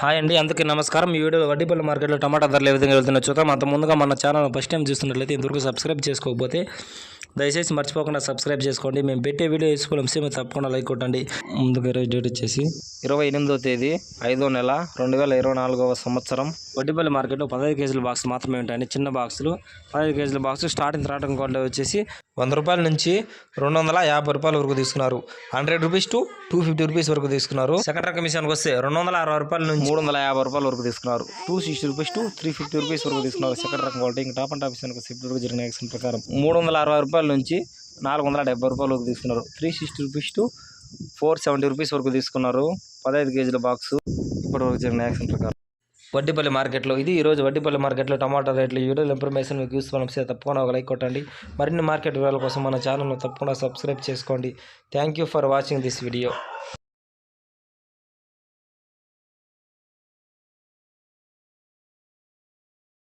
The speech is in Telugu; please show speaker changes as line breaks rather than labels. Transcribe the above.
హాయ్ అండి, అందరికీ నమస్కారం. ఈ వీడియోలో వడ్డీపల్లి మార్కెట్లో టమాటా ధరలు ఏ విధంగా వెళ్తున్నా చూద్దాం. అంత ముందుగా మన ఛానల్ ఫస్ట్ టైం చూస్తున్నట్లయితే ఇంతవరకు సబ్స్క్రైబ్ చేసుకోకపోతే దయచేసి మర్చిపోకుండా సబ్స్క్రైబ్ చేసుకోండి. మేము పెట్టే వీడియో వేసుకోవాల్సి మీరు తప్పకుండా లైక్ కొట్టండి. ముందుగా డేట్ వచ్చేసి 28వ తేదీ 5వ నెల 2024వ సంవత్సరం. వడ్డీపల్లి మార్కెట్లో 15 కేజీల బాక్స్ మాత్రమే ఉంటాయండి. చిన్న బాక్సులు 15 కేజీల బాక్స్ స్టార్టింగ్ రావడం క్వాలిటీ వచ్చేసి 100 రూపాయల నుంచి 250 రూపాయల వరకు తీసుకున్నారు. 100 రూపీస్ టు 250 రూపీస్ వరకు తీసుకున్నారు. సెకండ్ రకం మిషన్కి వస్తే 260 రూపాయల నుంచి 350 రూపాయల వరకు తీసుకున్నారు. 260 రూపీస్ టు 350 రూపీస్ వరకు తీసుకున్నారు. సెకండ్ రకం క్వాలిటీ. ఇంకా టాప్ అండ్ టాప్ మిషన్కి సెప్టెంబర్ జరిగిన యాక్షన్ ప్రకారం 360 రూపాయల నుంచి 470 రూపాయల వరకు తీసుకున్నారు. 360 రూపీస్ టు 470 రూపీస్ వరకు తీసుకున్నారు. 15 కేజీల బాక్స్ ఇప్పటి వరకు జరిగిన యాక్షన్ ప్రకారం. వడ్డీపల్లి మార్కెట్లో ఇది ఈరోజు వడ్డీపల్లి మార్కెట్లో టమాటా రేట్లు ఈ వీడియో ఇన్ఫర్మేషన్ మీకు యూస్ అనిపిస్తే తప్పకుండా ఒక లైక్ కొట్టండి. మరిన్ని మార్కెట్ వివరాల కోసం మన ఛానల్ను తప్పకుండా సబ్స్క్రైబ్ చేసుకోండి. Thank you for watching this video.